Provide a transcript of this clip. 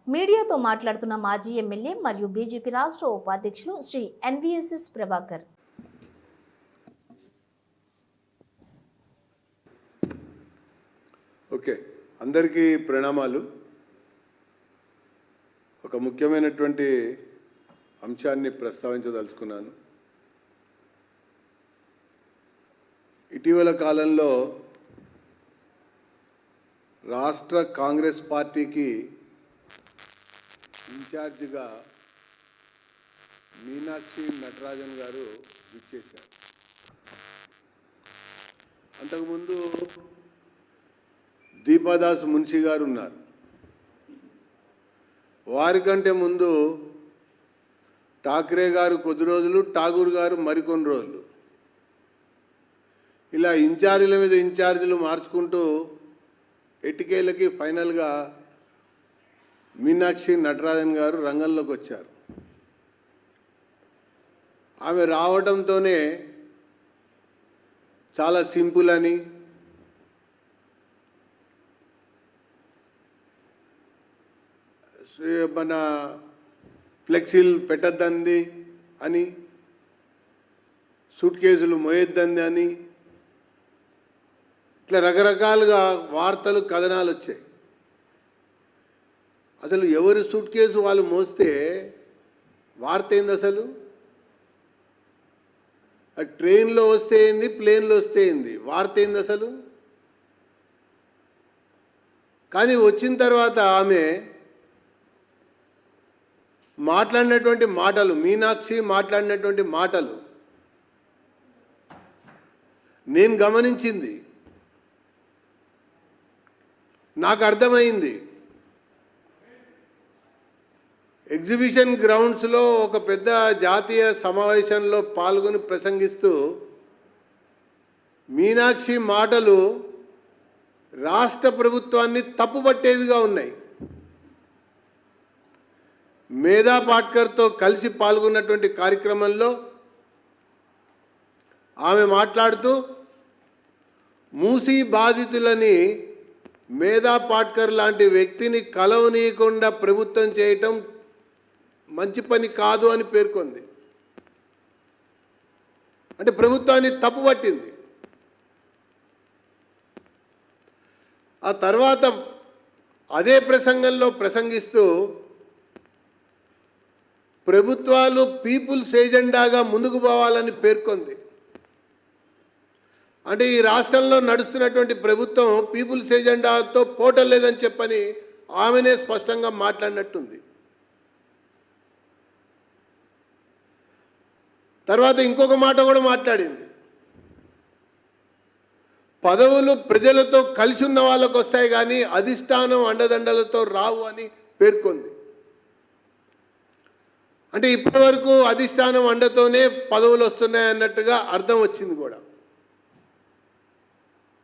మీడియాతో మాట్లాడుతున్న మాజీ ఎమ్మెల్యే మరియు బీజేపీ రాష్ట్ర ఉపాధ్యక్షులు శ్రీ ఎన్వీఎస్ఎస్ ప్రభాకర్. ఓకే, అందరికీ ప్రణామాలు. ఒక ముఖ్యమైనటువంటి అంశాన్ని ప్రస్తావించదలుచుకున్నాను. ఇటీవల కాలంలో రాష్ట్ర కాంగ్రెస్ పార్టీకి ఇన్ఛార్జిగా మీనాక్షి నటరాజన్ గారు విచ్చేశారు. అంతకుముందు దీపాదాస్ మున్షి గారు ఉన్నారు. వారికంటే ముందు ఠాక్రే గారు కొద్ది రోజులు, ఠాగూర్ గారు మరికొన్ని రోజులు. ఇలా ఇన్ఛార్జీల మీద ఇన్ఛార్జీలు మార్చుకుంటూ ఎటికేలకి ఫైనల్గా మీనాక్షి నటరాజన్ గారు రంగంలోకి వచ్చారు. ఆమె రావడంతోనే చాలా సింపుల్ అని, మన ఫ్లెక్సీలు పెట్టద్దంది అని, సూట్ కేసులు మోయొద్దంది అని, ఇట్లా రకరకాలుగా వార్తలు, కథనాలు వచ్చాయి. అసలు ఎవరి సూట్ కేసు వాళ్ళు మోస్తే వార్త ఏంది? అసలు ట్రైన్లో వస్తే ఏంది, ప్లేన్లో వస్తే ఏంది, వార్త ఏంది అసలు? కానీ వచ్చిన తర్వాత ఆమె మాట్లాడినటువంటి మాటలు, మీనాక్షి మాట్లాడినటువంటి మాటలు నేను గమనించింది, నాకు అర్థమైంది. ఎగ్జిబిషన్ గ్రౌండ్స్లో ఒక పెద్ద జాతీయ సమావేశంలో పాల్గొని ప్రసంగిస్తూ మీనాక్షి మాటలు రాష్ట్ర ప్రభుత్వాన్ని తప్పుపట్టేవిగా ఉన్నాయి. మేధా పాట్కర్తో కలిసి పాల్గొన్నటువంటి కార్యక్రమంలో ఆమె మాట్లాడుతూ మూసీ బాధితులని మేధా పాట్కర్ లాంటి వ్యక్తిని కలవనీయకుండా ప్రభుత్వం చేయటం మంచి పని కాదు అని పేర్కొంది. అంటే ప్రభుత్వాన్ని తప్పుపట్టింది. ఆ తర్వాత అదే ప్రసంగంలో ప్రసంగిస్తూ ప్రభుత్వాలు పీపుల్స్ ఏజెండాగా ముందుకు పోవాలని పేర్కొంది. అంటే ఈ రాష్ట్రంలో నడుస్తున్నటువంటి ప్రభుత్వం పీపుల్స్ ఏజెండాతో పోవటం లేదని చెప్పని ఆమెనే స్పష్టంగా మాట్లాడినట్టుంది. తర్వాత ఇంకొక మాట కూడా మాట్లాడింది. పదవులు ప్రజలతో కలిసి ఉన్న వాళ్ళకు వస్తాయి కానీ అధిష్టానం అండదండలతో రావు అని పేర్కొంది. అంటే ఇప్పటి వరకు అధిష్టానం అండతోనే పదవులు వస్తున్నాయి అన్నట్టుగా అర్థం వచ్చింది కూడా.